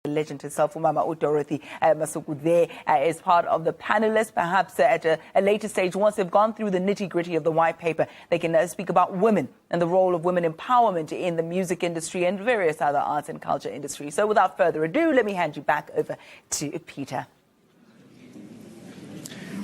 legend herself, Umama Dorothy Masuku, there as part of the panelists. Perhaps at a later stage, once they've gone through the nitty-gritty of the white paper, they can speak about women and the role of women empowerment in the music industry and various other arts and culture industries. So without further ado, let me hand you back over to Peter.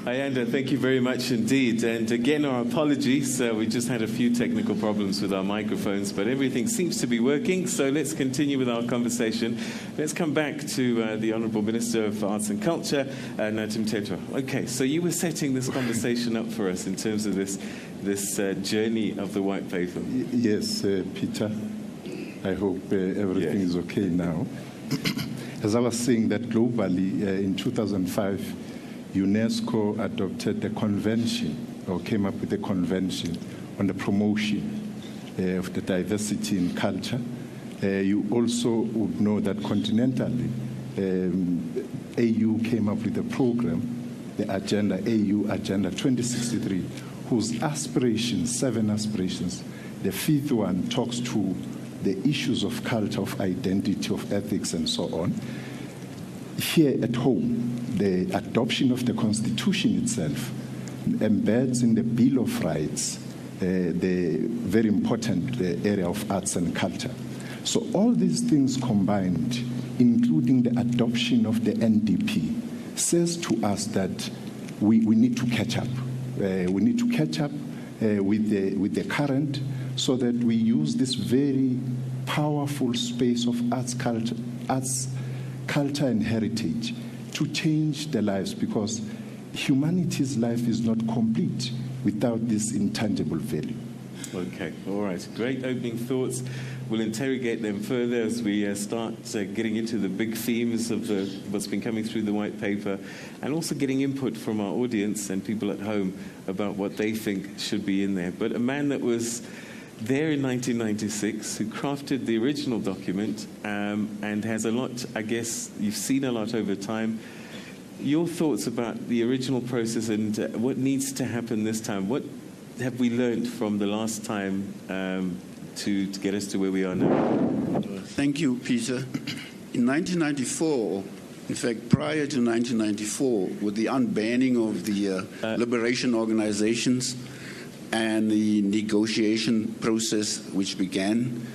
Ayanda, thank you very much indeed. And again, our apologies. We just had a few technical problems with our microphones, but everything seems to be working. So let's continue with our conversation. Let's come back to the Honourable Minister of Arts and Culture, Nathi Mthethwa. Okay, so you were setting this conversation up for us in terms of this journey of the white paper. Yes, Peter. I hope everything is okay now. As I was saying that globally, in 2005, UNESCO adopted a convention, or came up with a convention on the promotion of the diversity in culture. You also would know that continentally, AU came up with a program, the agenda, AU Agenda 2063, whose aspirations, 7 aspirations, the 5th one talks to the issues of culture, of identity, of ethics, and so on. Here at home, the adoption of the Constitution itself embeds in the Bill of Rights the very important area of arts and culture. So all these things combined, including the adoption of the NDP, says to us that we need to catch up. We need to catch up with the current, so that we use this very powerful space of arts, culture and heritage to change the lives, because humanity's life is not complete without this intangible value. Okay, all right. Great opening thoughts. We'll interrogate them further as we start getting into the big themes of what's been coming through the white paper, and also getting input from our audience and people at home about what they think should be in there. But a man that was there in 1996, who crafted the original document and has a lot, I guess, you've seen a lot over time. Your thoughts about the original process and what needs to happen this time? What have we learned from the last time to get us to where we are now? Thank you, Peter. In 1994, in fact, prior to 1994, with the unbanning of the liberation organizations and the negotiation process which began,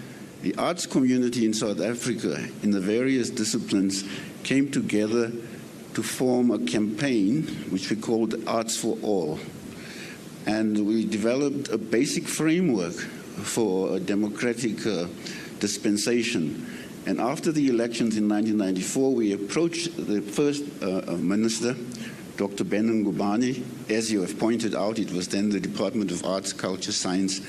the arts community in South Africa, in the various disciplines, came together to form a campaign which we called Arts for All. And we developed a basic framework for a democratic dispensation. And after the elections in 1994, we approached the first minister, Dr. Ben Ngubane. As you have pointed out, it was then the Department of Arts, Culture, Science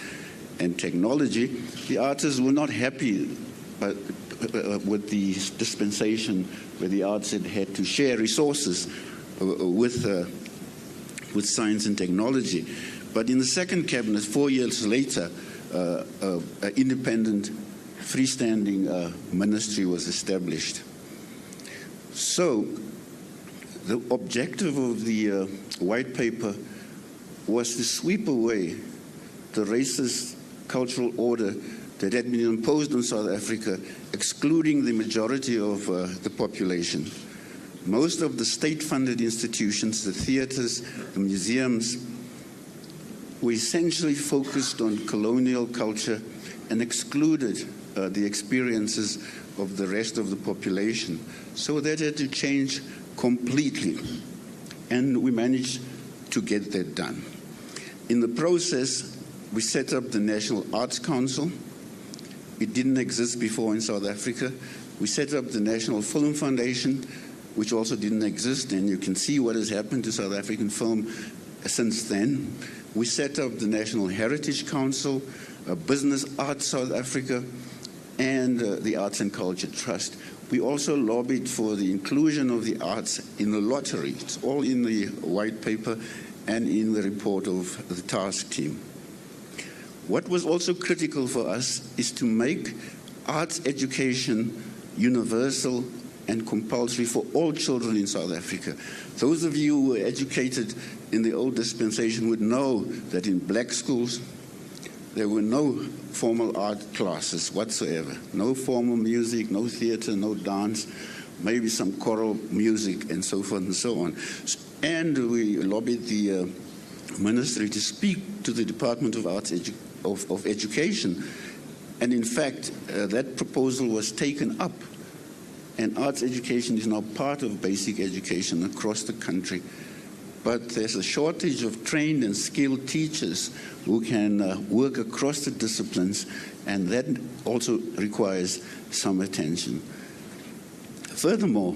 and Technology. The artists were not happy with the dispensation where the arts had to share resources with science and technology. But in the second cabinet, 4 years later, an independent, freestanding ministry was established. So the objective of the white paper was to sweep away the racist cultural order that had been imposed on South Africa, excluding the majority of the population. Most of the state-funded institutions, the theaters, the museums, were essentially focused on colonial culture and excluded the experiences of the rest of the population. So that had to change completely. And we managed to get that done. In the process, we set up the National Arts Council. It didn't exist before in South Africa. We set up the National Film Foundation, which also didn't exist, and you can see what has happened to South African film since then. We set up the National Heritage Council, Business Arts South Africa, and the Arts and Culture Trust. We also lobbied for the inclusion of the arts in the lottery. It's all in the white paper and in the report of the task team. What was also critical for us is to make arts education universal and compulsory for all children in South Africa. Those of you who were educated in the old dispensation would know that in black schools, there were no formal art classes whatsoever. No formal music, no theater, no dance. maybe some choral music and so forth and so on. And we lobbied the ministry to speak to the Department of Arts of Education. And in fact, that proposal was taken up, and arts education is now part of basic education across the country. But there's a shortage of trained and skilled teachers who can work across the disciplines, and that also requires some attention. Furthermore,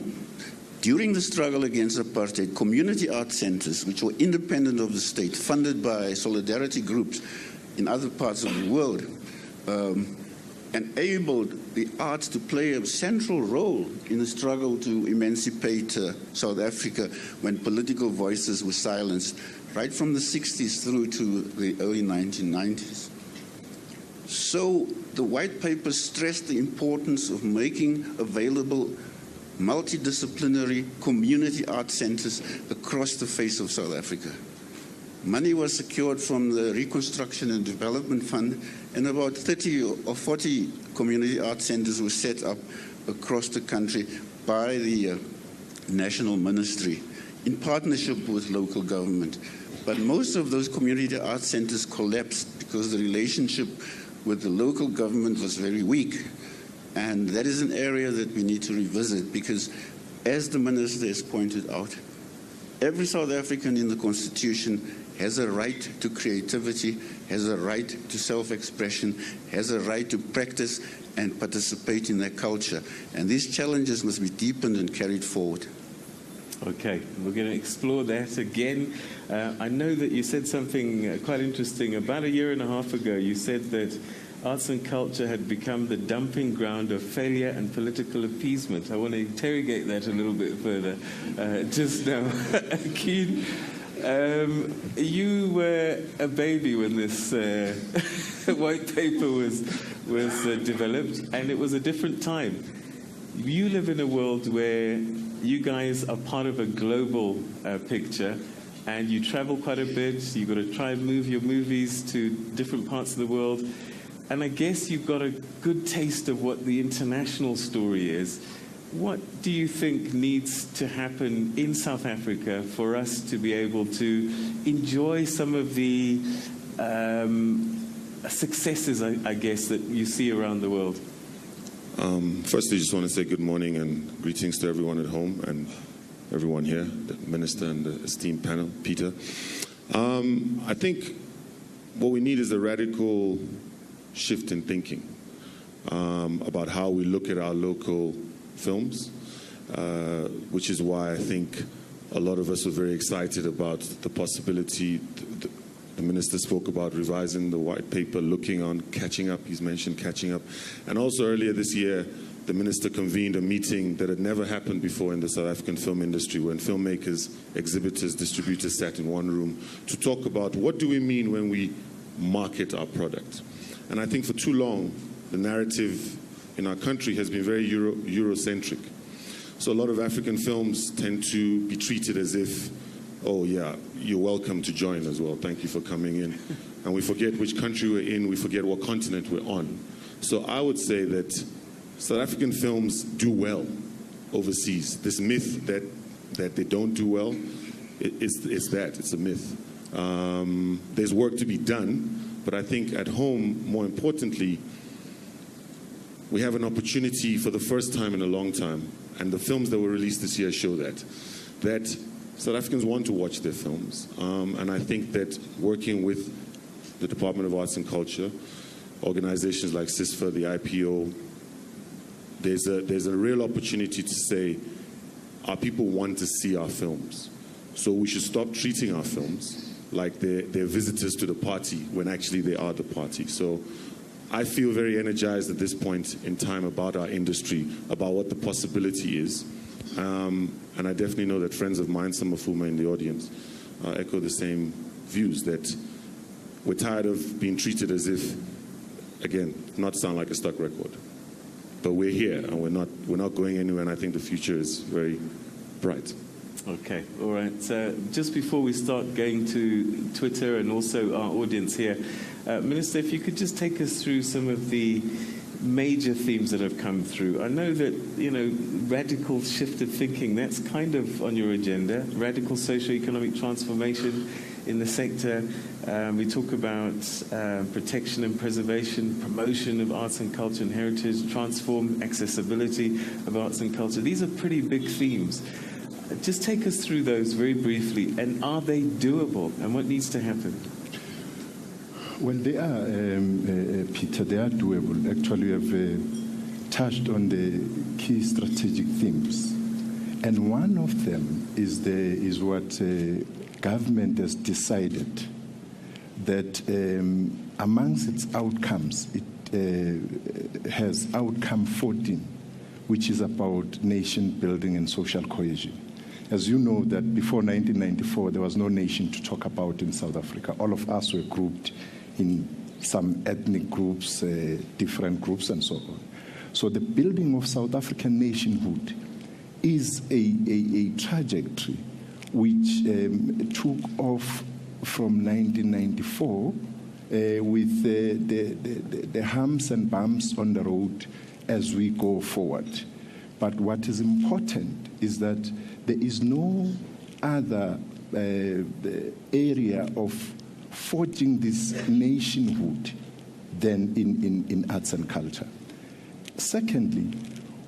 during the struggle against apartheid, community art centers, which were independent of the state, funded by solidarity groups in other parts of the world, enabled the arts to play a central role in the struggle to emancipate South Africa when political voices were silenced, right from the 60s through to the early 1990s. So the white paper stressed the importance of making available multidisciplinary community art centers across the face of South Africa. Money was secured from the Reconstruction and Development Fund, and about 30 or 40 community art centers were set up across the country by the National Ministry in partnership with local government. But most of those community art centers collapsed because the relationship with the local government was very weak. And that is an area that we need to revisit because, as the Minister has pointed out, every South African in the Constitution has a right to creativity, has a right to self-expression, has a right to practice and participate in their culture. And these challenges must be deepened and carried forward. Okay, we're going to explore that again. I know that you said something quite interesting. About a year and a half ago, you said that arts and culture had become the dumping ground of failure and political appeasement. I want to interrogate that a little bit further just now. Keen, you were a baby when this white paper was developed, and it was a different time. You live in a world where you guys are part of a global picture, and you travel quite a bit. You've got to try and move your movies to different parts of the world. And I guess you've got a good taste of what the international story is. What do you think needs to happen in South Africa for us to be able to enjoy some of the successes, I guess, that you see around the world? Firstly, I just want to say good morning and greetings to everyone at home and everyone here, the Minister and the esteemed panel, Peter. I think what we need is a radical shift in thinking about how we look at our local films, which is why I think a lot of us were very excited about the possibility. The Minister spoke about revising the white paper, looking on catching up. He's mentioned catching up. And also earlier this year, the Minister convened a meeting that had never happened before in the South African film industry, when filmmakers, exhibitors, distributors sat in one room to talk about what do we mean when we market our product. And I think for too long, the narrative in our country has been very Eurocentric. So a lot of African films tend to be treated as if, oh yeah, you're welcome to join as well. Thank you for coming in. And we forget which country we're in, we forget what continent we're on. So I would say that South African films do well overseas. This myth that they don't do well, it's a myth. There's work to be done, but I think at home, more importantly, we have an opportunity for the first time in a long time, and the films that were released this year show that South Africans want to watch their films. And I think that working with the Department of Arts and Culture, organizations like CISFA, the IPO, there's a real opportunity to say, our people want to see our films. So we should stop treating our films like they're visitors to the party when actually they are the party. So I feel very energized at this point in time about our industry, about what the possibility is. And I definitely know that friends of mine, some of whom are in the audience, echo the same views, that we're tired of being treated as if, again, not sound like a stock record. But we're here, and we're not going anywhere, and I think the future is very bright. Okay, all right. Just before we start going to Twitter and also our audience here, Minister, if you could just take us through some of the major themes that have come through. I know that, radical shifted thinking, that's kind of on your agenda. Radical socio-economic transformation in the sector. We talk about protection and preservation, promotion of arts and culture and heritage, transform accessibility of arts and culture. These are pretty big themes. Just take us through those very briefly, and are they doable, and what needs to happen? Well, they are, Peter, they are doable. Actually, we have touched on the key strategic themes. And one of them is what government has decided, that amongst its outcomes, it has outcome 14, which is about nation building and social cohesion. As you know, that before 1994, there was no nation to talk about in South Africa. All of us were grouped in some ethnic groups, different groups, and so on. So the building of South African nationhood is a trajectory which took off from 1994 with the humps and bumps on the road as we go forward. But what is important is that there is no other area of forging this nationhood than in arts and culture. Secondly,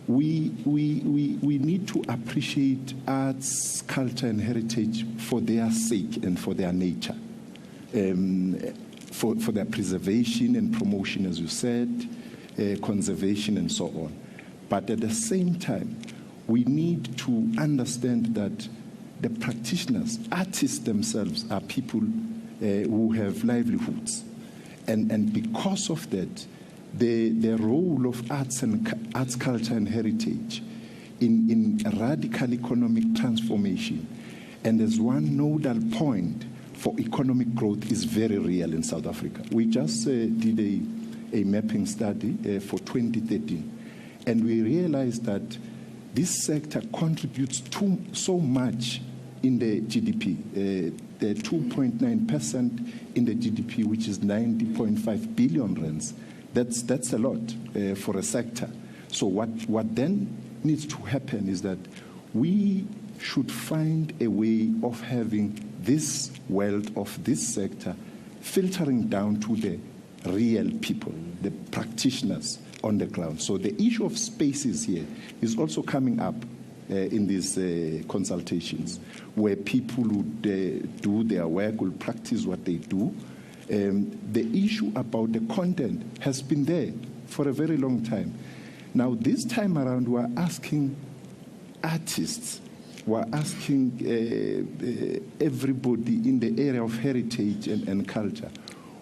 we need to appreciate arts, culture, and heritage for their sake and for their nature, for their preservation and promotion, as you said, conservation, and so on. But at the same time, we need to understand that the practitioners, artists themselves, are people who have livelihoods. And because of that, the role of arts, culture, and heritage in radical economic transformation and as one nodal point for economic growth is very real in South Africa. We just did a mapping study for 2013, and we realized that this sector contributes to so much in the GDP, the 2.9% in the GDP, which is 90.5 billion rands. That's a lot for a sector. So what then needs to happen is that we should find a way of having this wealth of this sector filtering down to the real people, the practitioners on the ground. So the issue of spaces here is also coming up in these consultations, where people would do their work, will practice what they do. The issue about the content has been there for a very long time. Now, this time around, we're asking artists, we're asking everybody in the area of heritage and culture,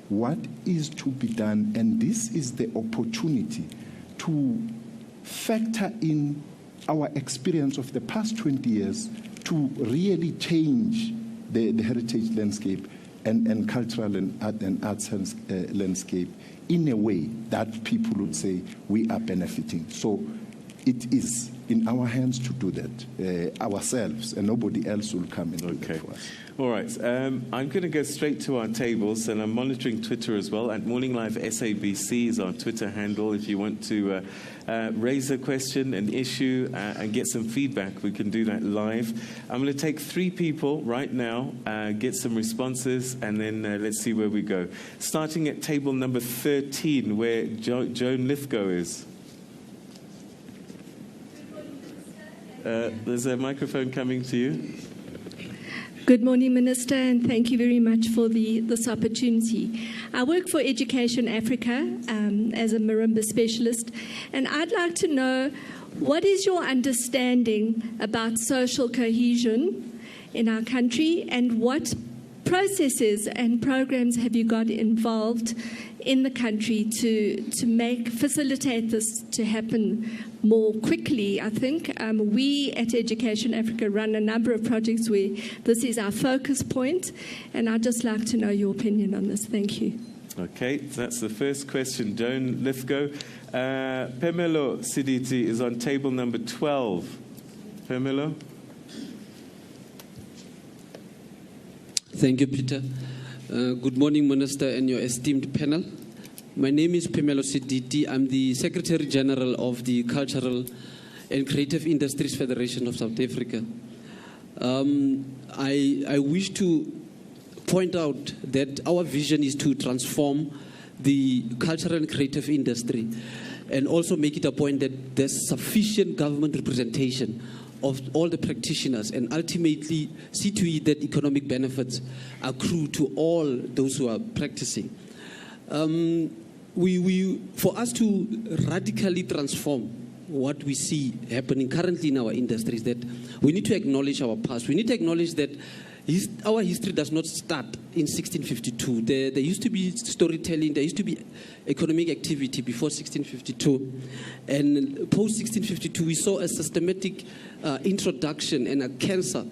what is to be done? And this is the opportunity to factor in our experience of the past 20 years to really change the heritage landscape and cultural and arts landscape in a way that people would say we are benefiting. So it is in our hands to do that ourselves, and nobody else will come and do that for us. All right. I'm going to go straight to our tables, and I'm monitoring Twitter as well. At Morning Live SABC is our Twitter handle. If you want to raise a question, an issue, and get some feedback, we can do that live. I'm going to take 3 people right now, get some responses, and then let's see where we go. Starting at table number 13, where Joan Lithgow is. There's a microphone coming to you. Good morning, Minister, and thank you very much for this opportunity. I work for Education Africa as a marimba specialist, and I'd like to know, what is your understanding about social cohesion in our country, and what processes and programs have you got involved in the country to facilitate this to happen more quickly? I think we at Education Africa run a number of projects where this is our focus point, and I'd just like to know your opinion on this. Thank you. Okay, that's the first question. Joan Lithgow. Pemelo Siditi is on table number 12. Pemelo. Thank you, Peter. Good morning, Minister, and your esteemed panel. My name is Pemelo Siditi. I'm the Secretary General of the Cultural and Creative Industries Federation of South Africa. I wish to point out that our vision is to transform the cultural and creative industry and also make it a point that there's sufficient government representation of all the practitioners and ultimately see to it that economic benefits accrue to all those who are practicing. For us to radically transform what we see happening currently in our industry is that we need to acknowledge our past. We need to acknowledge that our history does not start in 1652. There used to be storytelling, there used to be economic activity before 1652. And post 1652, we saw a systematic introduction and a cancer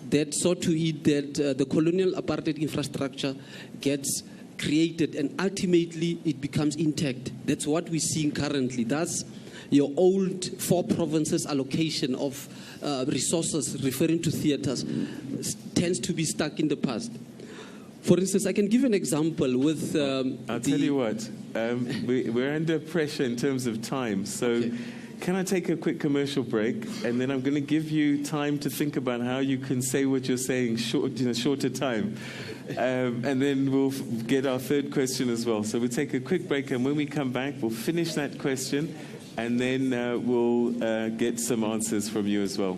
that saw to it that the colonial apartheid infrastructure gets created and ultimately it becomes intact. That's what we're seeing currently. That's your old 4 provinces allocation of resources referring to theaters tends to be stuck in the past. For instance, I can give an example with... I'll tell you what, we're under pressure in terms of time, so okay. Can I take a quick commercial break, and then I'm going to give you time to think about how you can say what you're saying in a shorter time. And then we'll get our third question as well. So we'll take a quick break, and when we come back, we'll finish that question, and then we'll get some answers from you as well.